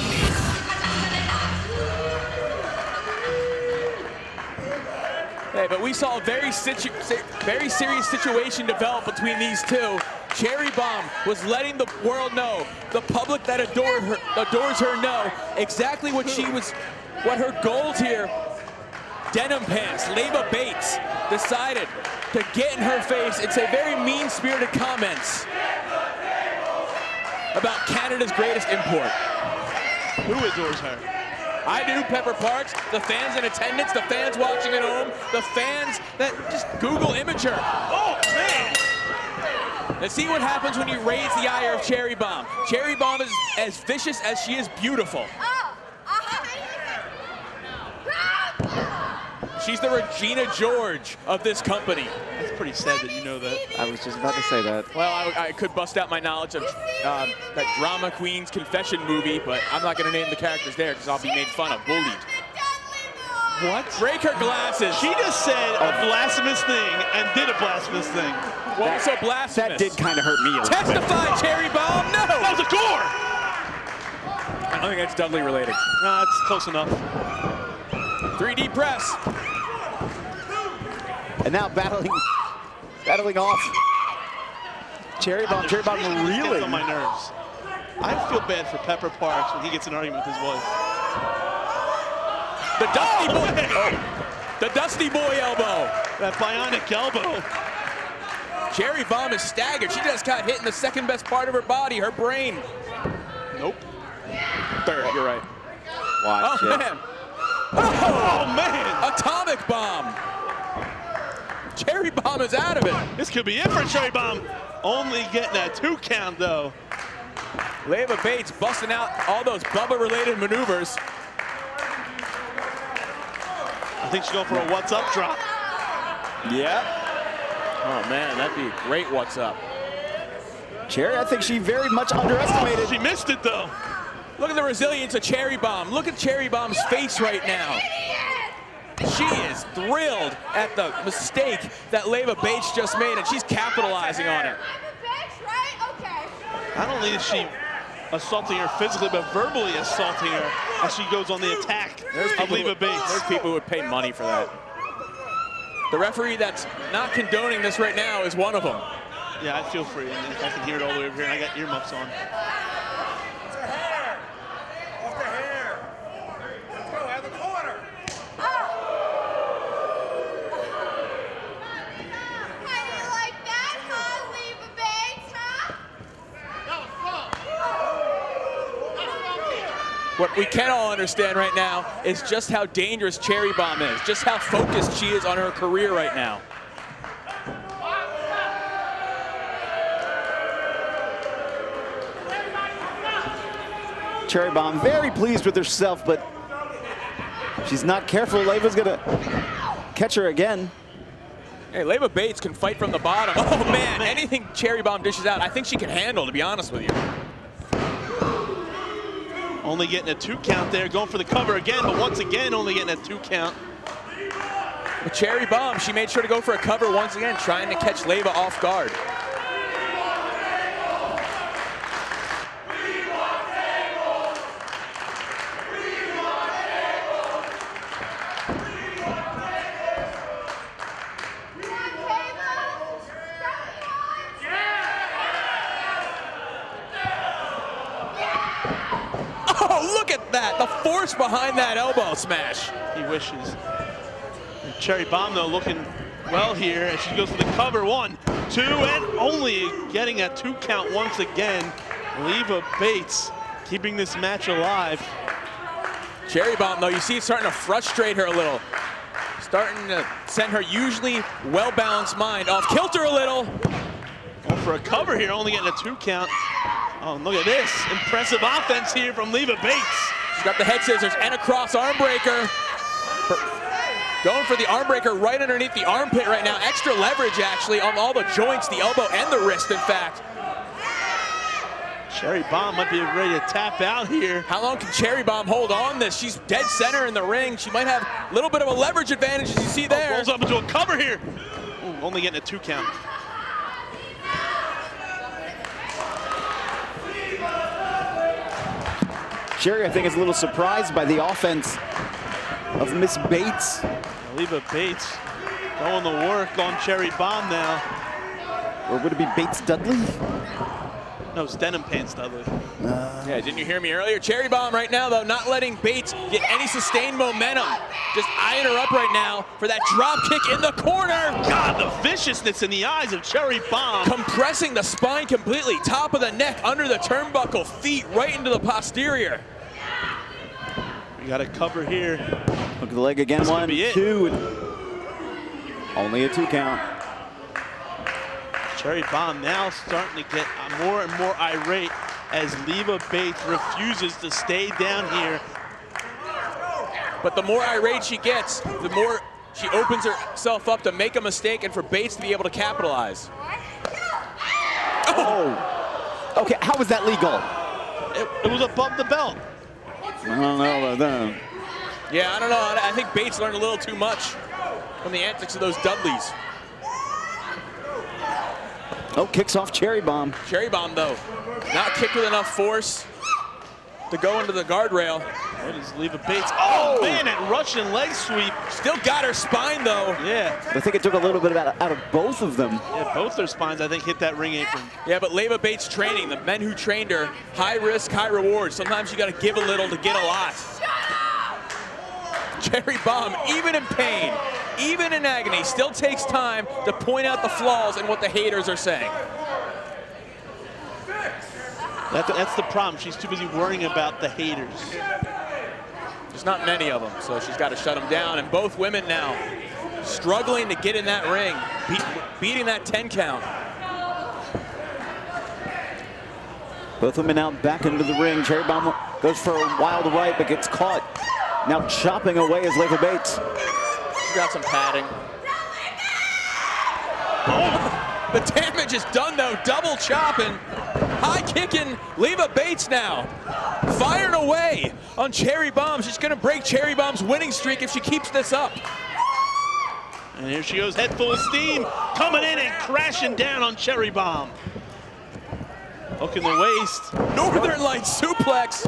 Hey, but we saw a very serious situation develop between these two. Cherry Bomb was letting the world know, the public that adores her know exactly what her goals here. Denim pants, Leva Bates decided to get in her face and say very mean-spirited comments about Canada's greatest import. Who adores her? I do, Pepper Parks, the fans in attendance, the fans watching at home, the fans that just Google image her. Oh, man! Let's see what happens when you raise the ire of Cherry Bomb. Cherry Bomb is as vicious as she is beautiful. She's the Regina George of this company. That's pretty sad that you know that. I was just about to say that. Well, I could bust out my knowledge of that Drama Queen's Confession movie, but I'm not going to name the characters there because I'll be made fun of, bullied. What? Break her glasses. She just said a blasphemous thing and did a blasphemous thing. What was so blasphemous? That did kind of hurt me a little bit. Testify, Cherry Bomb. No! That was a gore! I don't think that's Dudley related. Nah, it's close enough. 3D press. And now battling off. Cherry Bomb Gets reeling. on my nerves. I feel bad for Pepper Parks when he gets in an argument with his wife. The Dusty Boy. The Dusty Boy elbow. That bionic elbow. Cherry Bomb is staggered. She just got hit in the second best part of her body, her brain. Nope. Third, you're right. Watch Oh, it. man. Oh, man! Atomic Bomb. Cherry Bomb is out of it. This could be it for Cherry Bomb. Only getting that 2 count, though. Leva Bates busting out all those Bubba-related maneuvers. I think she's going for a what's up drop. Yeah. Oh, man, that'd be a great what's up. Cherry, I think she very much underestimated. She missed it, though. Look at the resilience of Cherry Bomb. Look at Cherry Bomb's face right now. She is thrilled at the mistake that Leva Bates just made, and she's capitalizing on it. Not only is she assaulting her physically, but verbally assaulting her as she goes on the attack of Leva Bates. There's people who would pay money for that. The referee that's not condoning this right now is one of them. Yeah, I feel free. And I can hear it all the way over here, and I got earmuffs on. What we can all understand right now is just how dangerous Cherry Bomb is, just how focused she is on her career right now. Cherry Bomb very pleased with herself, but she's not careful. Leva's gonna catch her again. Hey, Leva Bates can fight from the bottom. Oh man, anything Cherry Bomb dishes out, I think she can handle, to be honest with you. Only getting a 2 count there, going for the cover again, but once again, only getting a 2 count. With Cherry Bomb, she made sure to go for a cover once again, trying to catch Leva off guard. Look at that, the force behind that elbow smash. He wishes. And Cherry Bomb, though, looking well here as she goes for the cover. 1, 2, and only getting a 2 count once again. Leva Bates keeping this match alive. Cherry Bomb, though, you see it's starting to frustrate her a little. Starting to send her usually well-balanced mind off kilter a little. Going for a cover here, only getting a 2 count. Oh, and look at this. Impressive offense here from Leva Bates. She's got the head scissors and a cross arm breaker. Going for the arm breaker right underneath the armpit right now. Extra leverage, actually, on all the joints, the elbow and the wrist, in fact. Cherry Bomb might be ready to tap out here. How long can Cherry Bomb hold on this? She's dead center in the ring. She might have a little bit of a leverage advantage, as you see there. Rolls up into a cover here. Ooh, only getting a 2 count. Cherry, I think, is a little surprised by the offense of Miss Bates. Leva Bates going to work on Cherry Bomb now. Or would it be Bates Dudley? No, it's Denim Pants Dudley. Yeah, didn't you hear me earlier? Cherry Bomb right now, though, not letting Bates get any sustained momentum. Just eyeing her up right now for that drop kick in the corner. God, the viciousness in the eyes of Cherry Bomb. Compressing the spine completely, top of the neck, under the turnbuckle, feet right into the posterior. We got a cover here. Look at the leg again. 1, 2. Only a 2 count. Cherry Bomb now starting to get more and more irate as Leva Bates refuses to stay down here. But the more irate she gets, the more she opens herself up to make a mistake and for Bates to be able to capitalize. Oh. Okay, how was that legal? It was above the belt. I don't know about that. Yeah, I don't know. I think Bates learned a little too much from the antics of those Dudleys. Oh, kicks off Cherry Bomb. Cherry Bomb, though, not kicked with enough force to go into the guardrail. What is Leva Bates? Oh, man, that Russian leg sweep. Still got her spine, though. Yeah. I think it took a little bit out of both of them. Yeah, both their spines, I think, hit that ring apron. Yeah, but Leva Bates training, the men who trained her, high risk, high reward. Sometimes you got to give a little to get a lot. Cherry Bomb, even in pain, even in agony, still takes time to point out the flaws in what the haters are saying. That's the problem. She's too busy worrying about the haters. There's not many of them, so she's got to shut them down. And both women now struggling to get in that ring, beating that 10 count. Both women now back into the ring. Cherry Bomb goes for a wild right, but gets caught. Now chopping away is Leva Bates. She's got some padding. Oh, the damage is done though. Double chopping, high kicking Leva Bates now. Firing away on Cherry Bomb. She's gonna break Cherry Bomb's winning streak if she keeps this up. And here she goes, head full of steam, coming in and crashing down on Cherry Bomb. Hooking the waist. Northern Light suplex.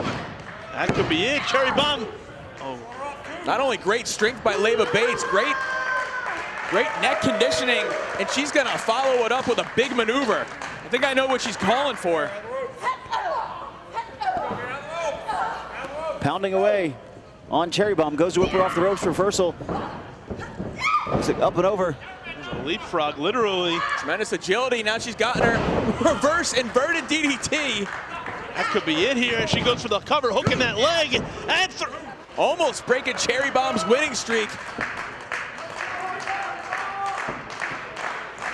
That could be it. Cherry Bomb. Oh. Not only great strength by Leva Bates, great neck conditioning, and she's gonna follow it up with a big maneuver. I think I know what she's calling for. Pounding away on Cherry Bomb. Goes to whip her off the ropes. Reversal. Up and over. A leapfrog, literally. Tremendous agility. Now she's gotten her reverse inverted DDT. That could be it here. She goes for the cover, hooking that leg, and almost breaking Cherry Bomb's winning streak.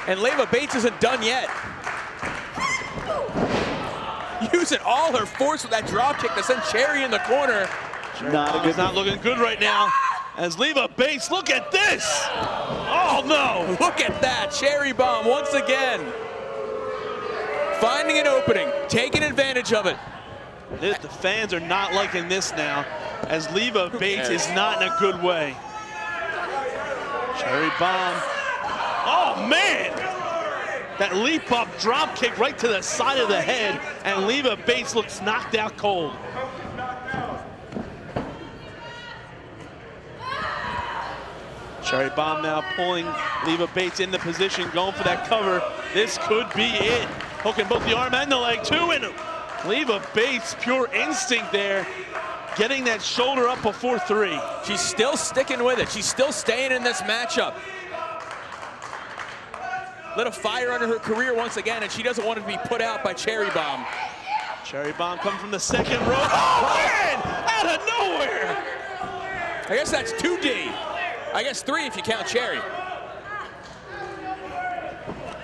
And Leva Bates isn't done yet. Using all her force with that drop kick to send Cherry in the corner. Not looking good right now. As Leva Bates, look at this! Oh no! Look at that, Cherry Bomb once again. Finding an opening, taking advantage of it. The fans are not liking this now, as Leva Bates is not in a good way. Cherry Bomb. Oh man! That leap up drop kick right to the side of the head, and Leva Bates looks knocked out cold. Cherry Bomb now pulling Leva Bates in the position, going for that cover. This could be it. Hooking both the arm and the leg too, and Leva Bates, pure instinct there, getting that shoulder up before 3. She's still sticking with it. She's still staying in this matchup. Lit a fire under her career once again, and she doesn't want to be put out by Cherry Bomb. Cherry Bomb coming from the second row. Oh man! Out of nowhere! I guess that's 2D. I guess 3 if you count Cherry.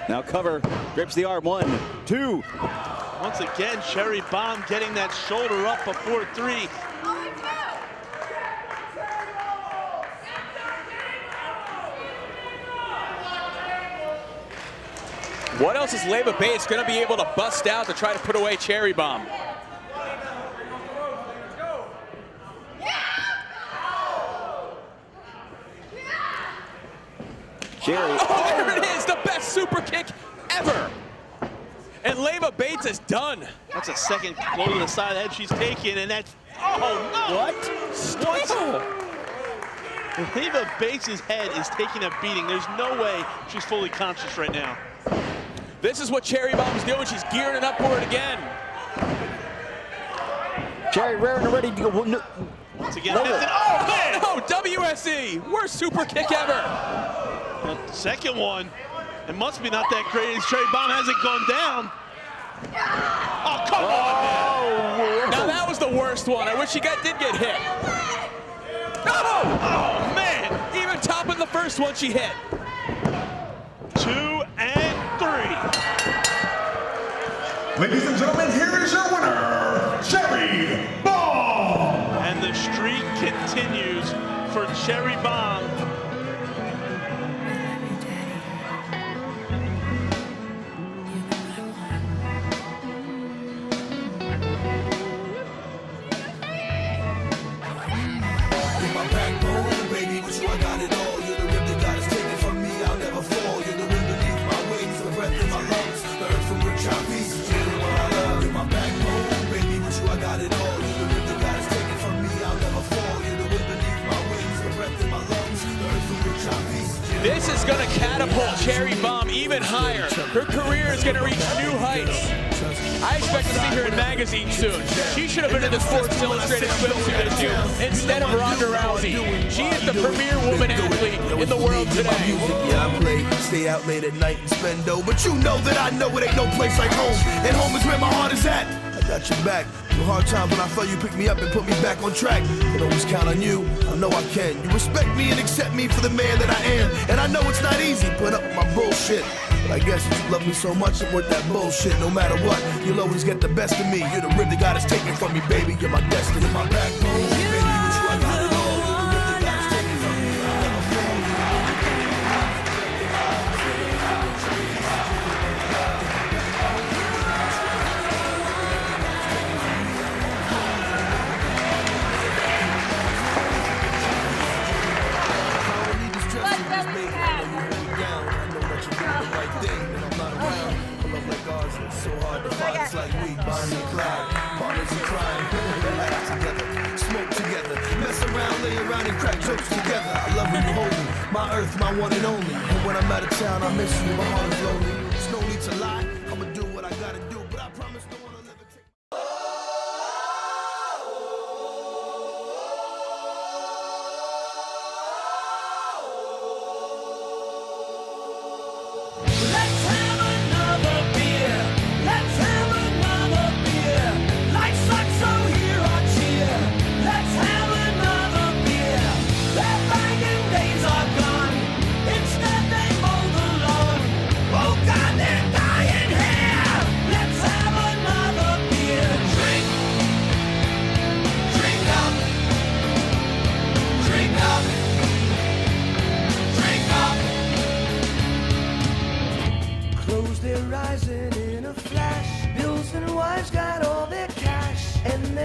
Now cover, grips the arm, 1, 2. Once again, Cherry Bomb getting that shoulder up before 3. What else is Leva Bates gonna be able to bust out to try to put away Cherry Bomb? Cherry. Oh, there it is, the best super kick ever. And Leva Bates is done. That's a second blow to the side of the head she's taking, and that's, oh no! What? Leva Bates' head is taking a beating. There's no way she's fully conscious right now. This is what Cherry Bomb's doing. She's gearing it up for it again. Cherry raring and ready to go. Once again, oh man! Oh, WSE, worst super kick ever. The second one, it must be not that great as Cherry Bomb hasn't gone down. Oh, come on, man. Now that was the worst one. I wish she did get hit. Oh, man. Even topping the first one she hit. 2 and 3. Ladies and gentlemen, here is your winner, Cherry Bomb! And the streak continues for Cherry Bomb. This is going to catapult Cherry Bomb even higher. Her career is going to reach new heights. I expect to see her in magazines soon. She should have been in the Sports Illustrated swimsuit issue instead of Ronda Rousey. She is the premier woman athlete in the world today. Yeah, I play, stay out late at night and spend dough, but you know that I know it ain't no place like home, and home is where my heart is at. I got your back. No hard times when I felt you pick me up and put me back on track. But always count on you, I know I can. You respect me and accept me for the man that I am. And I know it's not easy putting up with my bullshit. But I guess if you love me so much, I'm worth that bullshit. No matter what, you'll always get the best of me. You're the rib that God has taken from me, baby. You're my destiny, my backbone. Baby, with you I got it all. You're the rib that God has taken from me. So hard to find, it's like we, Bonnie and Clyde, partners in crime, laugh together, smoke together, mess around, lay around and crack jokes together. I love when you hold me, my earth, my one and only. And when I'm out of town, I miss you, my heart is lonely. There's no need to lie, I'ma do what I gotta do, but I promise no one will ever take.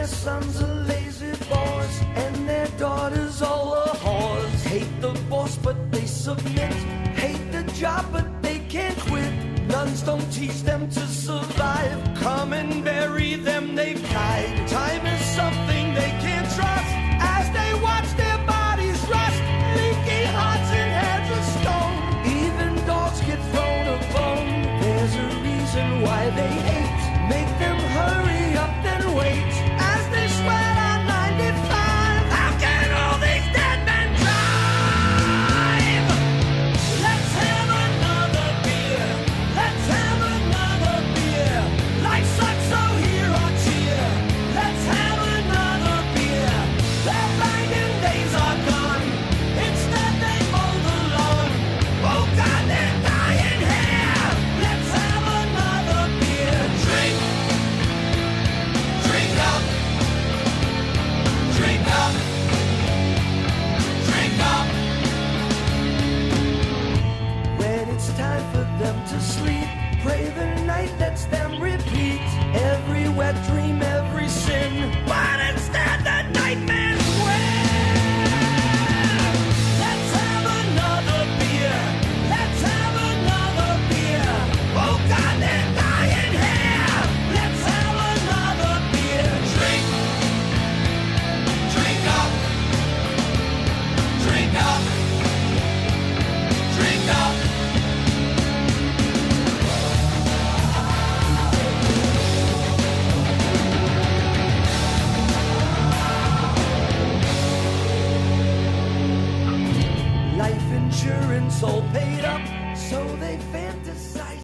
Sons are lazy boys, and their daughters all are whores. Hate the boss, but they submit. Hate the job, but they can't quit. Nuns don't teach them to survive. Come and bury them, they've died. Time is something they can't trust as they watch their bodies rust. Leaky hearts and heads of stone. Even dogs get thrown a bone. There's a reason why they hate. Make them hurry up and wait. Sweat on 95. How can all these dead men drive? Let's have another beer. Let's have another beer. Life sucks, so here or cheer. Let's have another beer. Their banging days are gone. Instead they mow the lawn. Oh God, they're dying here. Let's have another beer. Drink. Drink up. Drink up, drink up. When it's time for them to sleep,